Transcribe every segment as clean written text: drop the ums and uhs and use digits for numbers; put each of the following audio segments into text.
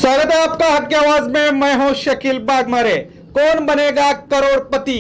स्वागत है आपका हक की आवाज में। मैं हूं शकील बागमारे। कौन बनेगा करोड़पति,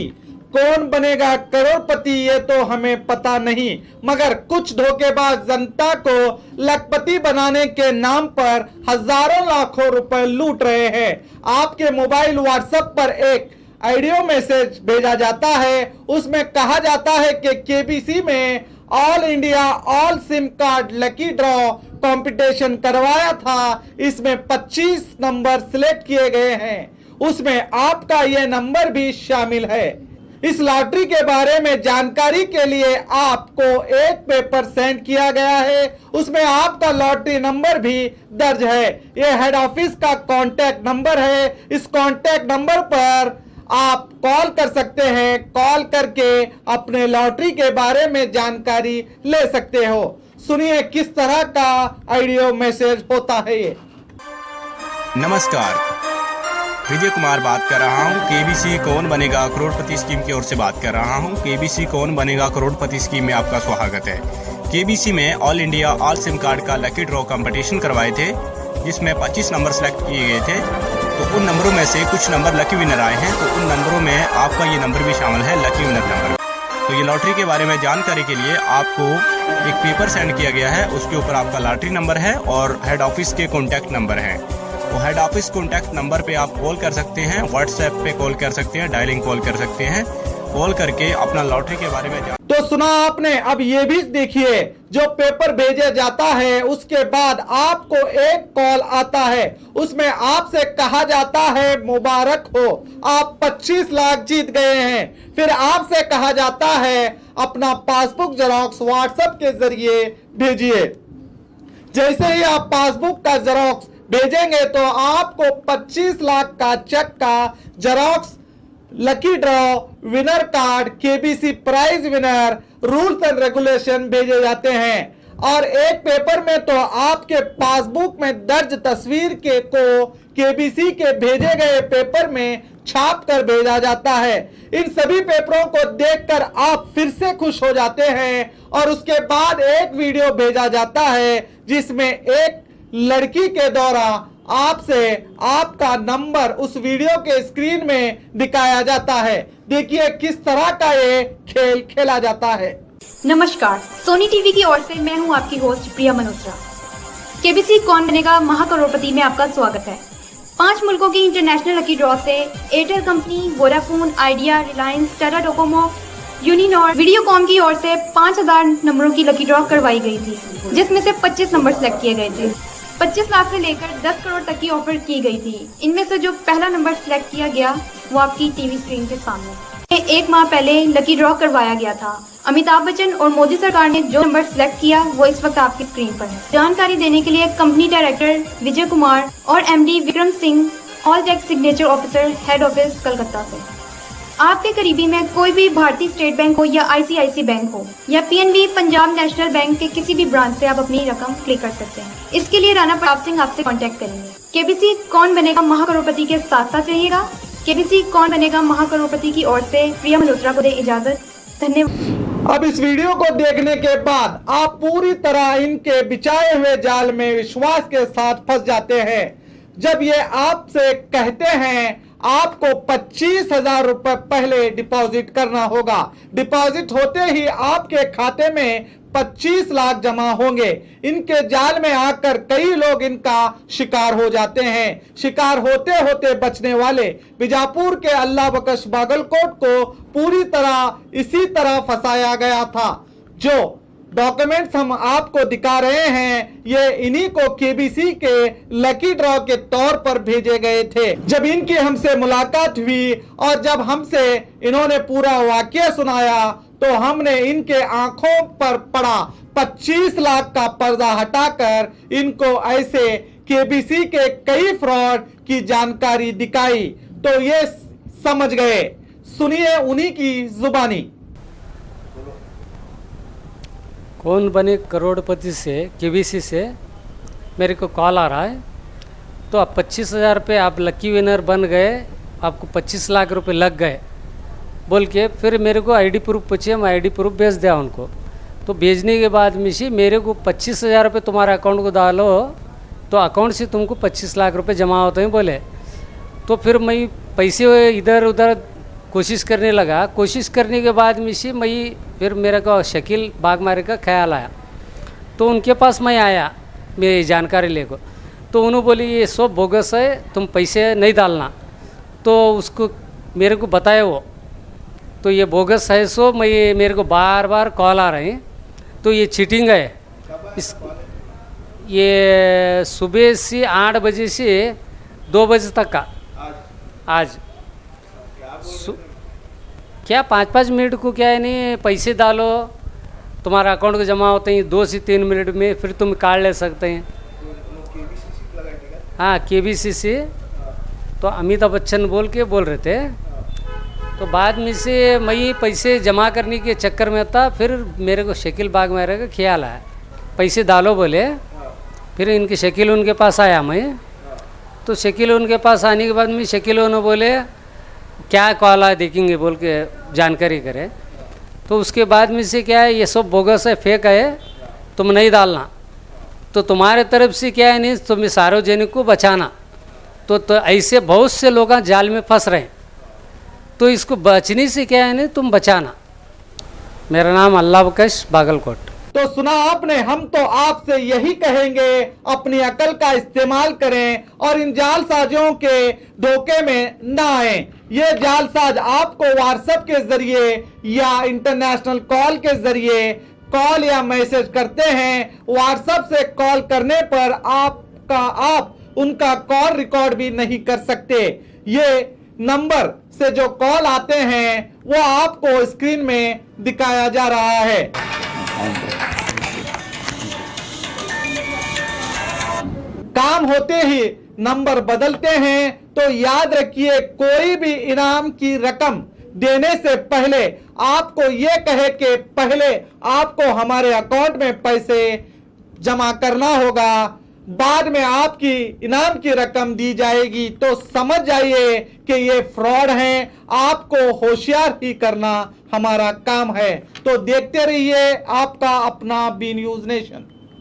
कौन बनेगा करोड़पति ये तो हमें पता नहीं, मगर कुछ धोखेबाज जनता को लखपति बनाने के नाम पर हजारों लाखों रुपए लूट रहे हैं। आपके मोबाइल व्हाट्सएप पर एक ऑडियो मैसेज भेजा जाता है, उसमें कहा जाता है कि केबीसी में all India all SIM card lucky draw competition करवाया था। इसमें 25 नंबर सिलेक्ट किए गए हैं, उसमें आपका यह नंबर भी शामिल है। इस लॉटरी के बारे में जानकारी के लिए आपको एक पेपर सेंड किया गया है, उसमें आपका लॉटरी नंबर भी दर्ज है। यह हेड ऑफिस का कॉन्टैक्ट नंबर है। इस कॉन्टैक्ट नंबर पर आप कॉल कर सकते हैं। कॉल करके अपने लॉटरी के बारे में जानकारी ले सकते हो। सुनिए किस तरह का ऑडियो मैसेज होता है ये। नमस्कार, विजय कुमार बात कर रहा हूँ। केबीसी कौन बनेगा करोड़पति स्कीम की ओर से बात कर रहा हूँ। केबीसी कौन बनेगा करोड़पति स्कीम में आपका स्वागत है। केबीसी में all India all SIM card का लकी ड्रॉ कंपटीशन करवाए थे, जिसमें 25 नंबर सेलेक्ट किए गए थे। तो उन नंबरों में से कुछ नंबर लकी विनर आए हैं, तो उन नंबरों में आपका ये नंबर भी शामिल है, लकी विनर नंबर। तो ये लॉटरी के बारे में जानकारी के लिए आपको एक पेपर सेंड किया गया है, उसके ऊपर आपका लॉटरी नंबर है और हेड ऑफिस के कॉन्टैक्ट नंबर हैं। तो हेड ऑफिस कॉन्टैक्ट नंबर पे आप कॉल कर सकते हैं, व्हाट्सएप पे कॉल कर सकते हैं, डायलिंग कॉल कर सकते हैं। कॉल करके अपना लॉटरी के बारे में तो सुना आपने। अब ये भी देखिए, जो पेपर भेजा जाता है उसके बाद आपको एक कॉल आता है, उसमें आपसे कहा जाता है मुबारक हो, आप 25 लाख जीत गए हैं। फिर आपसे कहा जाता है अपना पासबुक जेरॉक्स व्हाट्सएप के जरिए भेजिए। जैसे ही आप पासबुक का जेरॉक्स भेजेंगे तो आपको 25 लाख का चेक का xerox, lucky draw, winner card, KBC prize winner, rules and regulation भेजे जाते हैं। और एक पेपर में तो आपके पासबुक में दर्ज तस्वीर के को केबीसी के भेजे गए पेपर में छाप कर भेजा जाता है। इन सभी पेपरों को देखकर आप फिर से खुश हो जाते हैं और उसके बाद एक वीडियो भेजा जाता है जिसमें एक लड़की के द्वारा आपसे आपका नंबर उस वीडियो के स्क्रीन में दिखाया जाता है। देखिए किस तरह का ये खेल खेला जाता है। नमस्कार, सोनी टीवी की ओर से मैं हूं आपकी होस्ट प्रिया मल्होत्रा। केबीसी कौन बनेगा महाकरोड़पति में आपका स्वागत है। 5 मुल्कों की इंटरनेशनल लकी ड्रॉ से Airtel company, Vodafone, Idea, Reliance, Tata Docomo, Uninor, Videocon की ओर से 5000 नंबरों की लकी ड्रॉ करवाई गई थी, जिसमें से 25 नंबर सेलेक्ट किए गए थे। 25 लाख से लेकर 10 करोड़ तक की ऑफर की गई थी। इनमें से जो पहला नंबर सिलेक्ट किया गया वो आपकी टीवी स्क्रीन के सामने। एक माह पहले लकी ड्रॉ करवाया गया था। अमिताभ बच्चन और मोदी सरकार ने जो नंबर सिलेक्ट किया वो इस वक्त आपकी स्क्रीन पर है। जानकारी देने के लिए कंपनी डायरेक्टर विजय कुमार और MD Vikram Singh, all tax signature officer, head office Calcutta से। आपके करीबी में कोई भी भारतीय स्टेट बैंक हो या आईसीआईसी बैंक हो या पीएनबी पंजाब नेशनल बैंक के किसी भी ब्रांच से आप अपनी रकम क्लिक कर सकते हैं। इसके लिए राणा प्रताप सिंह आपसे कांटेक्ट करेंगे। केबीसी कौन बनेगा महाकरोड़पति के साथ साथ रहिएगा। केबीसी कौन बनेगा महाकरोड़पति की ओर से प्रिया मल्होत्रा को दे इजाजत। धन्यवाद। अब इस वीडियो को देखने के बाद आप पूरी तरह इनके बिछाए हुए जाल में विश्वास के साथ फंस जाते हैं। जब ये आपसे कहते हैं आपको 25,000 रुपए पहले डिपॉजिट करना होगा, डिपॉजिट होते ही आपके खाते में 25 लाख जमा होंगे। इनके जाल में आकर कई लोग इनका शिकार हो जाते हैं। शिकार होते होते बचने वाले बीजापुर के अल्लाह बख्श बागलकोट को पूरी तरह इसी तरह फंसाया गया था। जो डॉक्यूमेंट्स हम आपको दिखा रहे हैं ये इन्हीं को केबीसी के लकी ड्रॉ के तौर पर भेजे गए थे। जब इनकी हमसे मुलाकात हुई और जब हमसे इन्होंने पूरा वाकया सुनाया तो हमने इनके आंखों पर पड़ा 25 लाख का पर्दा हटाकर इनको ऐसे केबीसी के कई फ्रॉड की जानकारी दिखाई तो ये समझ गए। सुनिए उन्हीं की जुबानी। कौन बने करोड़पति से केबीसी से मेरे को कॉल आ रहा है। तो आप 25,000 रुपये आप लकी विनर बन गए, आपको 25 लाख रुपए लग गए बोल के फिर मेरे को आईडी प्रूफ पूछिए, मैं आईडी प्रूफ भेज दिया उनको। तो भेजने के बाद मिशी मेरे को 25,000 रुपये तुम्हारे अकाउंट को डालो तो अकाउंट से तुमको 25 लाख रुपए जमा होते हैं बोले। तो फिर मैं पैसे इधर उधर कोशिश करने लगा। कोशिश करने के बाद में से मैं फिर मेरे को शकील बागमारे का ख्याल आया, तो उनके पास मैं आया मेरी जानकारी लेकर। तो उन्होंने बोली ये सब बोगस है, तुम पैसे नहीं डालना। तो उसको मेरे को बताया वो, तो ये बोगस है सो मैं मेरे को बार बार कॉल आ रहे हैं, तो ये चीटिंग है। इस ये सुबह से 8 बजे से 2 बजे तक का आज क्या 5-5 मिनट को क्या है नहीं पैसे डालो, तुम्हारा अकाउंट को जमा होते हैं 2 से 3 मिनट में, फिर तुम कार्ड ले सकते हैं। हाँ KBC से तो अमिताभ बच्चन बोल रहे थे। तो बाद में से मैं पैसे जमा करने के चक्कर में था, फिर मेरे को शकील बागमारे का ख्याल आया, पैसे डालो बोले। फिर इनके शकील उनके पास आया मैं, तो शकील उनके पास आने के बाद में शकील उन्होंने बोले क्या कॉल आया देखेंगे बोल के जानकारी करे। तो उसके बाद में से क्या है ये सब बोगस है, फेक है, तुम नहीं डालना। तो तुम्हारे तरफ से क्या है नहीं तुम्हें सार्वजनिक को बचाना। तो ऐसे बहुत से लोग जाल में फंस रहे हैं, तो इसको बचने से क्या है नहीं तुम बचाना। मेरा नाम अल्लाह बख्श, बागलकोट। तो सुना आपने, हम तो आपसे यही कहेंगे अपनी अकल का इस्तेमाल करें और इन जालसाजों के धोखे में ना आए। ये जालसाज आपको व्हाट्सएप के जरिए या इंटरनेशनल कॉल के जरिए कॉल या मैसेज करते हैं। व्हाट्सएप से कॉल करने पर आप उनका कॉल रिकॉर्ड भी नहीं कर सकते। ये नंबर से जो कॉल आते हैं वो आपको स्क्रीन में दिखाया जा रहा है। काम होते ही नंबर बदलते हैं, तो याद रखिए कोई भी इनाम की रकम देने से पहले आपको ये कहे कि पहले आपको हमारे अकाउंट में पैसे जमा करना होगा, बाद में आपकी इनाम की रकम दी जाएगी। तो समझ जाइए कि ये फ्रॉड है, आपको होशियार ही करना हमारा काम है। तो देखते रहिए आपका अपना बी न्यूज़ नेशन।